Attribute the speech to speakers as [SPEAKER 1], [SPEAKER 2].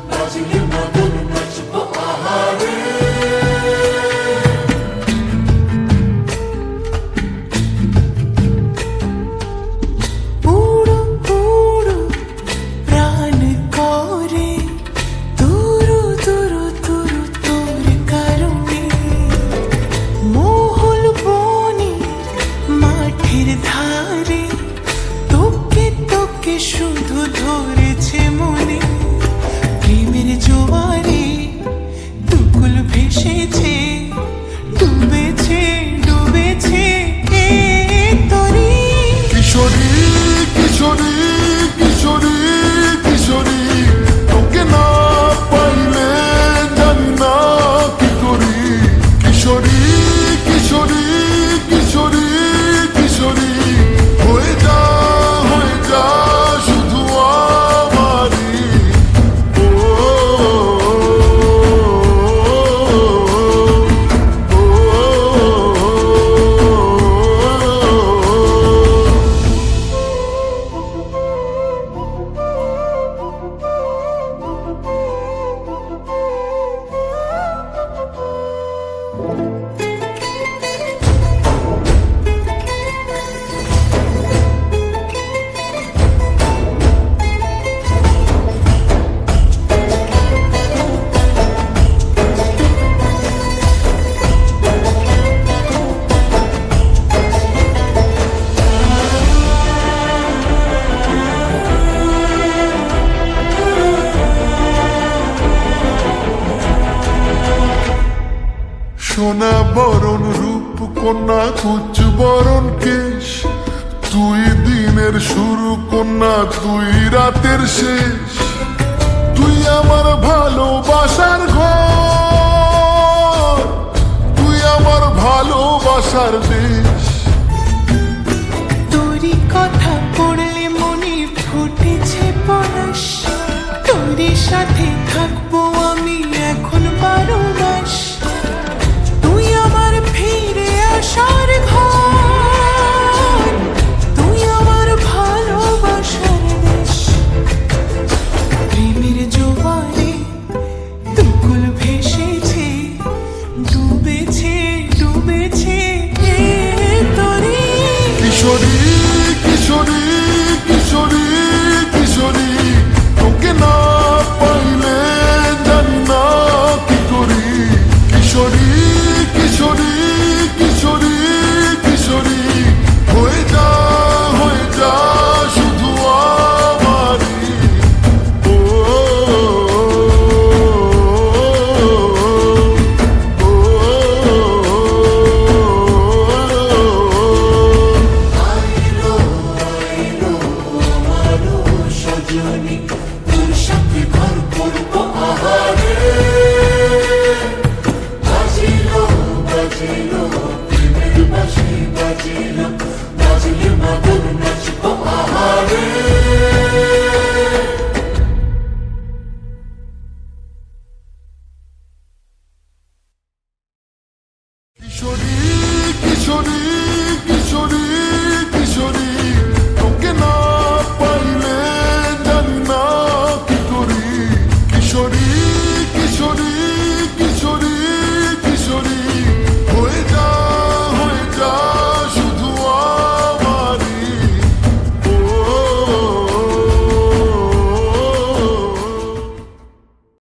[SPEAKER 1] বাজলে মদন নাচবো আহারে।
[SPEAKER 2] উড়ো উড়ো প্রাণ করে তুরু তুরু তুরু তোর কারণে, মহল বনে মাঠের ধারে তোকে তোকে শুধু ধরেছে মনে। প্রেমের জোয়ারে দুকুল ভেসেছে, ডুবেছে ডুবেছে এ তরি।
[SPEAKER 3] কিশোরী কিশোরী কিশোরী কিশোরী, তোকে না পাইলে জানি না কি করি। কিশোরী কিশোরী কিশোরী কিশোরী, হয়ে যা শুধু আমারই। ও সোনা বরণ রূপ কন্যা কুচ বরণ কেশ, তুই দিনের শুরু কন্যা তুই রাতের শেষ। তুই আমার ভালোবাসার ঘর, তুই আমার ভালোবাসার দেশ।
[SPEAKER 2] তোরই কথা পড়লে মনে ফুটেছে পরশ, তোরই সাথে থাকবো আমি এখন 12 মাস। তুই আমার ফিরে আসার ঘর, তুই আমার ভালোবাসার দেশ। প্রেমের জোয়ারে দুকুল ভেসেছে, ডুবেছে ডুবেছে এ তরি।
[SPEAKER 3] কিশোরী কিশোরী কিশোরী কিশোরী, তোকে না পাইলে জানি না কি করি। কিশোরী কিশোরী কিশোরী কিশোরী, হয়ে যা শুধু আমারই। ও
[SPEAKER 1] আইলো আইলো আমারো সজনী, তোর সাথে ঘর করবো আহারে। বাজিলো বাজিলো প্রেমের বাঁশি বাজিলো, বাজলে মদন নাচবো আহারে।
[SPEAKER 3] কিশোরী কিশোরী কিশোরী কিশোরী, তোকে না পাইলে জানি না কি করি। কিশোরী কিশোরী